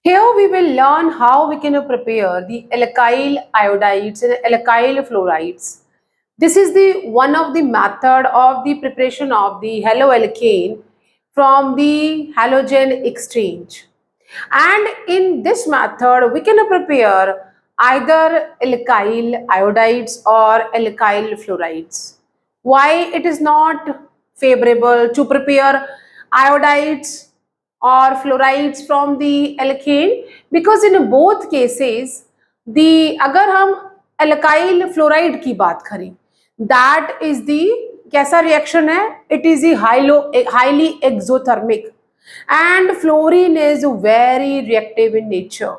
Here we will learn how we can prepare the alkyl iodides and alkyl fluorides. This is the one of the method of the preparation of the haloalkane from the halogen exchange. And in this method, we can prepare either alkyl iodides or alkyl fluorides. Why it is not favorable to prepare iodides or fluorides from the alkane? Because in both cases, the अगर हम alkyl fluoride की बात करें, that is the कैसा reaction है? It is the highly exothermic, and fluorine is very reactive in nature,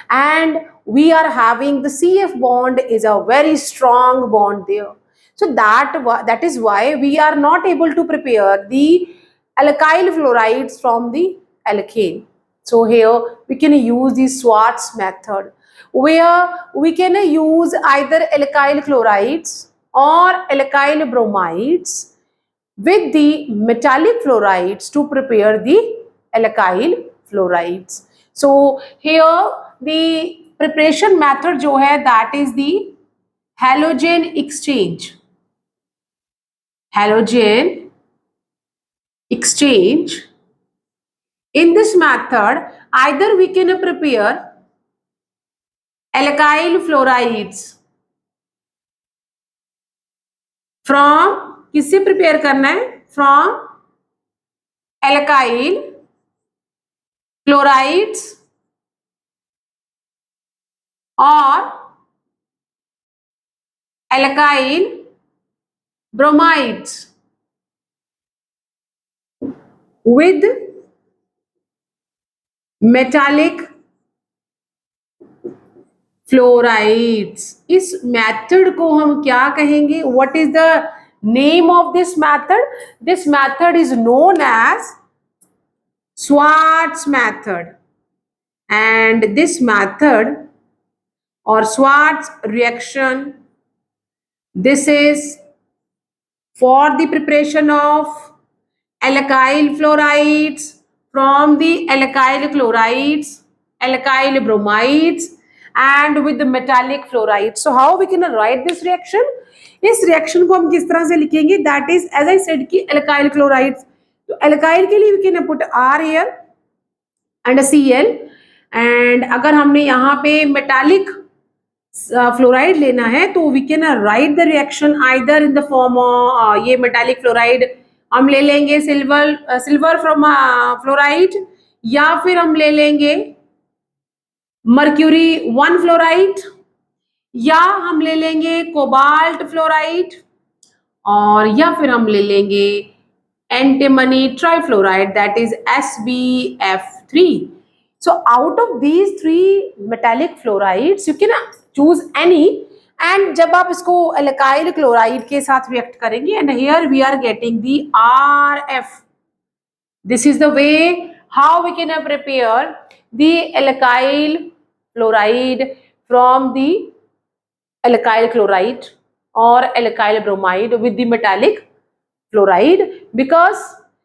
and we are having the CF bond is a very strong bond there. So that is why we are not able to prepare the alkyl fluorides from the alkane. So here we can use the Schwarz method, where we can use either alkyl chlorides or alkyl bromides with the metallic fluorides to prepare the alkyl fluorides. So here the preparation method जो है that is the halogen exchange. Halogen exchange. In this method, either we can prepare alkyl fluorides from किससे prepare करना है? From alkyl chlorides or alkyl bromides with metallic fluorides. इस method को हम क्या कहेंगे? What is the name of this method? This method is known as Schwarz method, and this method or Schwarz reaction, this is for the preparation of alkyl fluorides from the alkyl chlorides, alkyl bromides, and with the metallic fluorides. So how we can write this reaction? इस reaction को हम किस तरह से लिखेंगे? That is, as I said कि alkyl chlorides. तो alkyl के लिए we can put R here and a Cl, and अगर हमने यहाँ पे metallic fluoride लेना है तो we can write the reaction either in the form of ये metallic fluoride हम ले लेंगे silver from fluoride, या फिर हम ले लेंगे mercury 1 fluoride, या हम ले लेंगे cobalt fluoride, और या फिर हम ले लेंगे antimony trifluoride, that is SbF3. So out of these three metallic fluorides you can choose any, and जब आप इसको alkyl chloride के साथ react करेंगे, and here we are getting the RF. This is the way how we can prepare the alkyl fluoride from the alkyl chloride or alkyl bromide with the metallic fluoride. Because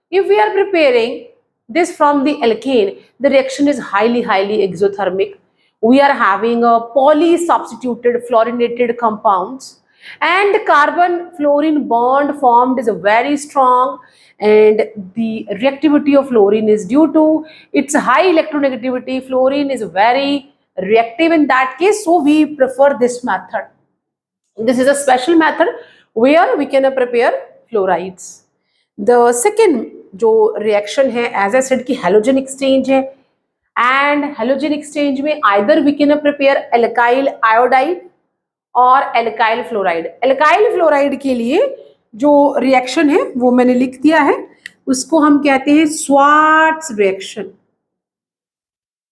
if we are preparing this from the alkane, the reaction is highly exothermic. We are having a polysubstituted fluorinated compounds, and the carbon fluorine bond formed is very strong, and the reactivity of fluorine is due to its high electronegativity. Fluorine is very reactive in that case, so we prefer this method. This is a special method where we can prepare fluorides. The second जो reaction है, as I said कि halogen exchange है, and halogen exchange में either we can prepare alkyl iodide और alkyl fluoride. alkyl fluoride के लिए जो reaction है वो मैंने लिख दिया है, उसको हम कहते हैं Schwarz reaction.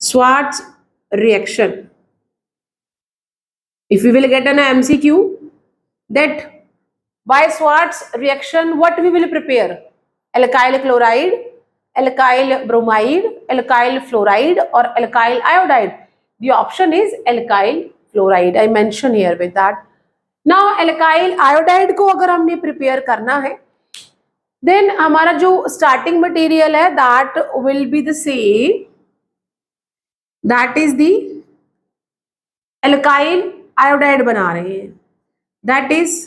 Schwarz reaction. If we will get an MCQ that by Schwarz reaction what we will prepare? Alkyl chloride, alkyl bromide, alkyl fluoride or alkyl iodide? The option is alkyl fluoride. I mention here with that. Now alkyl iodide को अगर हमने prepare करना है, then हमारा जो starting material है that will be the same. That is the alkyl iodide बना रहे हैं, that is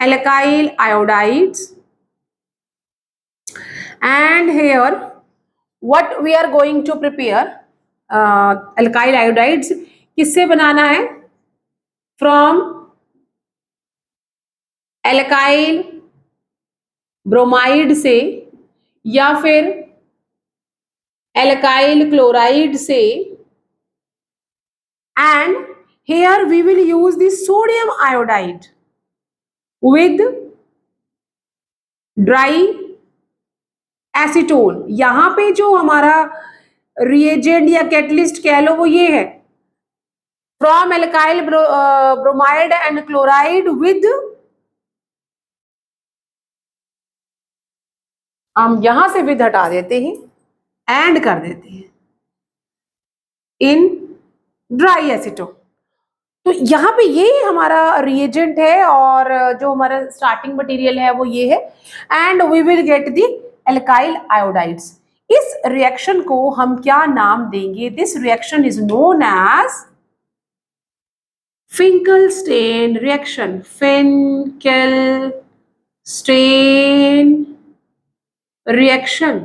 alkyl iodides. And here what we are going to prepare, alkyl iodides किससे बनाना है? From alkyl bromide से या फिर alkyl chloride से. And here we will use the sodium iodide with dry acetone. यहां पे जो हमारा रिएजेंट या कैटलिस्ट कह लो वो ये है, from alkyl bromide and chloride with, हम यहां से विद हटा देते हैं, एंड कर देते हैं इन ड्राई एसीटोन. तो यहाँ पे ये हमारा रिएजेंट है और जो हमारा स्टार्टिंग मटेरियल है वो ये है. And we will get the alkyl iodides. इस रिएक्शन को हम क्या नाम देंगे? This reaction is known as Finkelstein reaction. Finkelstein reaction.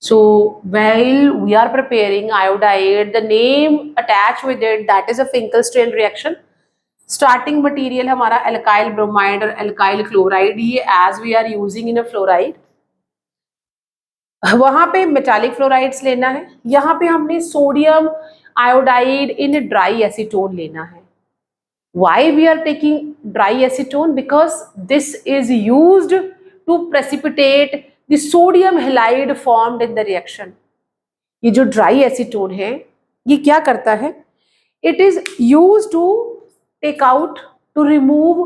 So while we are preparing iodide, the name attached with it, that is a Finkelstein reaction. Starting material हमारा alkyl bromide और alkyl chloride ये as we are using in a fluoride. वहां पे metallic fluorides लेना है, यहाँ पे हमने sodium iodide in dry acetone लेना है. Why we are taking dry acetone? Because this is used to precipitate the sodium halide formed in the reaction. ये जो dry acetone है ये क्या करता है? It is used to take out, to remove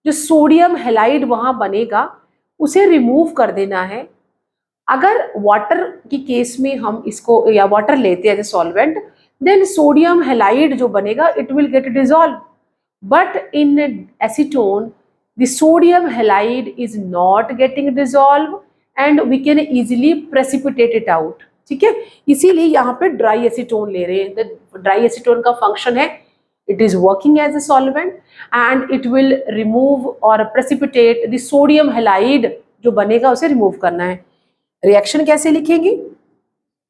जो सोडियम हेलाइड वहां बनेगा उसे रिमूव कर देना है. अगर वाटर की केस में हम इसको या वाटर लेते हैं as a solvent, then sodium halide जो बनेगा it will get dissolve. But in acetone the sodium halide is not getting dissolved and we can easily precipitate it out. ठीक है, इसीलिए यहाँ पे ड्राई एसीटोन ले रहे हैं. ड्राई एसीटोन का फंक्शन है, it is working as a solvent and it will remove or precipitate the sodium halide जो बनेगा उसे रिमूव करना है. रिएक्शन कैसे लिखेंगे?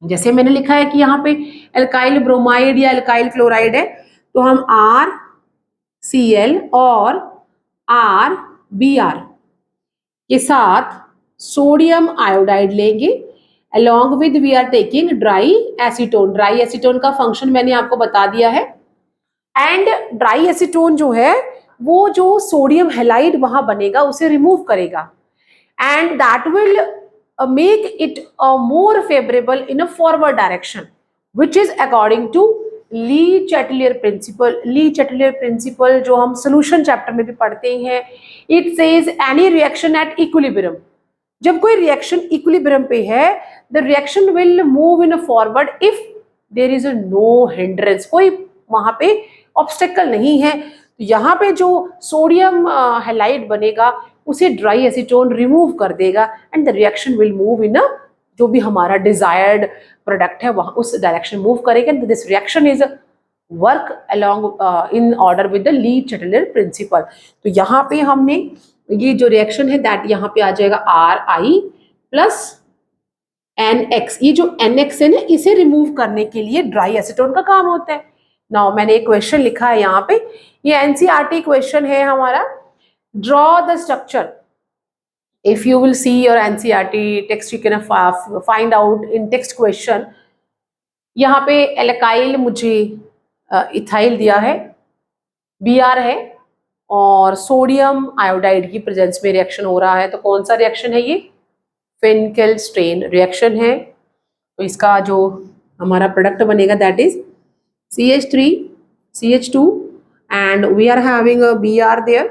जैसे मैंने लिखा है कि यहाँ पे एल्काइल ब्रोमाइड या एल्काइल क्लोराइड है तो हम RCl और RBr के साथ सोडियम आयोडाइड लेंगे. Along with we are taking dry acetone. Dry acetone का फंक्शन मैंने आपको बता दिया है. एंड ड्राई एसीटोन जो है वो जो सोडियम हेलाइड वहां बनेगा उसे रिमूव करेगा and that will make it more favourable in a forward direction which is according to Le Chatelier principle. Le Chatelier principle जो हम सोल्यूशन चैप्टर में भी पढ़ते हैं. It says any reaction at equilibrium. जब कोई रिएक्शन इक्विलिब्रियम पे है the reaction will move in a forward if there is no hindrance. कोई वहां पे ऑब्स्टेकल नहीं है. तो यहाँ पे जो सोडियम हेलाइड बनेगा उसे ड्राई एसीटोन रिमूव कर देगा and the reaction will move in a जो भी हमारा डिजायर्ड प्रोडक्ट है वहां उस डायरेक्शन मूव करेगा. This reaction is work along in order with the Le Chatelier principle. तो यहाँ पे हमने ये जो रिएक्शन है दैट यहाँ पे आ जाएगा Ri प्लस NX. ये जो NX है ना इसे रिमूव करने के लिए ड्राई एसीटोन का काम होता है. नाउ मैंने एक क्वेश्चन लिखा है यहाँ पे, ये NCERT क्वेश्चन है हमारा. Draw the structure. If you will see your NCERT text, you can find out in text question. यहाँ पे एल्काइल मुझे इथाइल दिया है, Br है और सोडियम आयोडाइड की प्रेजेंस में रिएक्शन हो रहा है. तो कौन सा रिएक्शन है ये? फिंकेलस्टेन रिएक्शन है. तो इसका जो हमारा प्रोडक्ट बनेगा that is CH3 CH2 and we are having a Br there,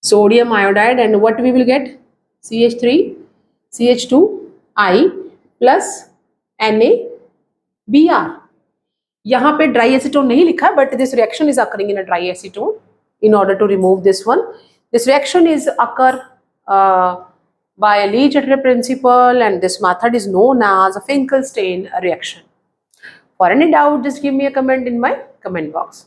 sodium iodide, and what we will get? CH3 CH2I plus NaBr. यहाँ पे ड्राई एसीटोन नहीं लिखा but this reaction is occurring in a dry acetone. In order to remove this one, this reaction is occur by Lee-Chatterjee principle, and this method is known as a Finkelstein reaction. For any doubt, just give me a comment in my comment box.